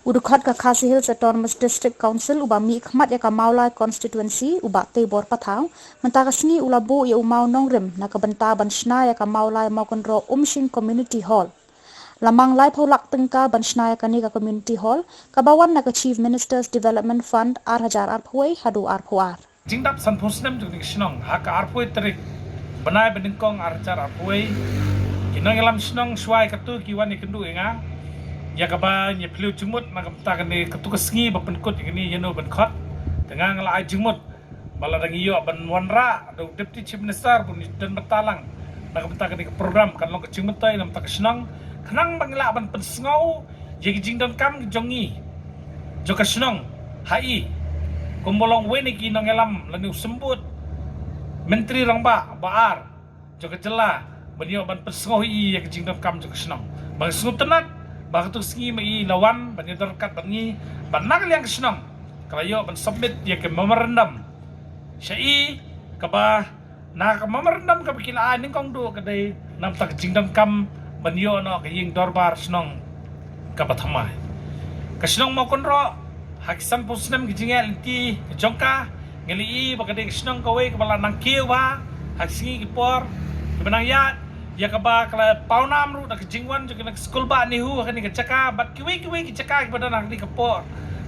Udukhat ka Khasi Hills Autonomous District Council uba mi khmat ya ka Maulai constituency uba te bor pathau mentaka sni ulabu ya umau nongrim na ka benta banshna ya ka Maulai maukondro Umshin Community Hall. Lamang lai pholak tengka banshna ya ka ni ka Community Hall kabawan na ka Chief Minister's Development Fund Ar-Hajar Arphoi hadu Arphoar. Jingdap san phosnem jung shnong haka Arphoi terik banai beningkong Ar-Hajar Arphoi kinong elam shnong swai katu kiwan ikendu enga ya kaba nya pelu jumut na kapta kani ketukas ngi bapen kut ini yeno ben khot dengan ngelai jumut maladang iyo ban wanra do deputy chief minister pun dan betalang na kapta kani program kan long jumut tai nam tak senang kenang bangla ban pensngau ye jing dan kam jongi joka senang hai kombolong weni ki nang elam lanu sembut menteri rangba baar joka jela banyo ban pensngau i ye jing dan kam joka senang bang sengut tenat bakatu sengi mai lawan banyak terkat bangi banang yang kesenang kalau ban submit dia ke memorandum syai kaba na memorandum ka bikilaan ning kong do kadai nam tak jingdam kam banyo no ka ying dorbar senang kaba thamai kesenang mo konro hakisan pusnem gijingel ti jongka ngeli bakade kesenang kawe kebala nang kiwa haksingi kipor kebenang ya ya kaba kala paunam ru dak jingwan jeng nak school ba nihu kani ka caka bat kiwi ki caka kepada nak di kapor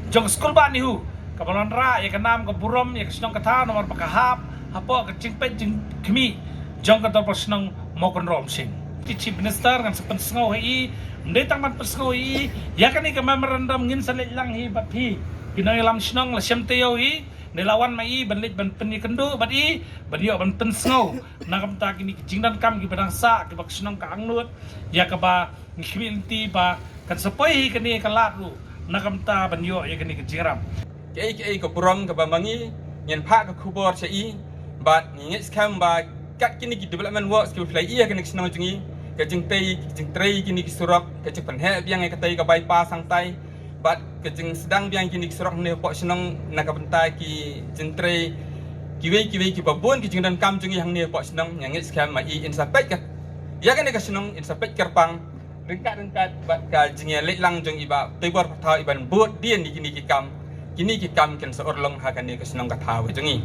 jong school ba nihu kabalon ra ya kanam ka burom ya kesnong kata nomor pakahap apo ka jingpet jing kemi jong ka tor presnong mokon rom sing ti chief minister kan sepen sngo hi ndai tang man persngo hi ya kani ka memorandum ngin salit lang hi bat hi kinang lam snong la syamte yo hi nelawan mai benlit ben peni kendo badi badio ben pensngau nakam ta kini jingdan kam ki badang sa ki bak senang ka angnut ya ka ba ngimti ba kan sepoi kini kalat ru nakam ta banyo ya kini jiram ke ko buram ka bamangi nyen pha ka khubor chai bat ngit skam ba kat kini ki development works ki play ia kini senang jungi ka jingtei jingtrei kini ki surak ka cepan he biang ka tai ka bai pa sang tai bat kejeng sedang biang kini surok ne pok senang nak bentai ki jentre kiwi ki babon ki jeng dan kam jungi hang ne pok senang yang ngit skam mai insapet ka ya kan ne ka senang insapet kerpang ringkat bat ka jeng lek lang jung iba tebor pathau iban bot dien di kini ki kam ken seorlong ha kan ne ka senang ka thau jungi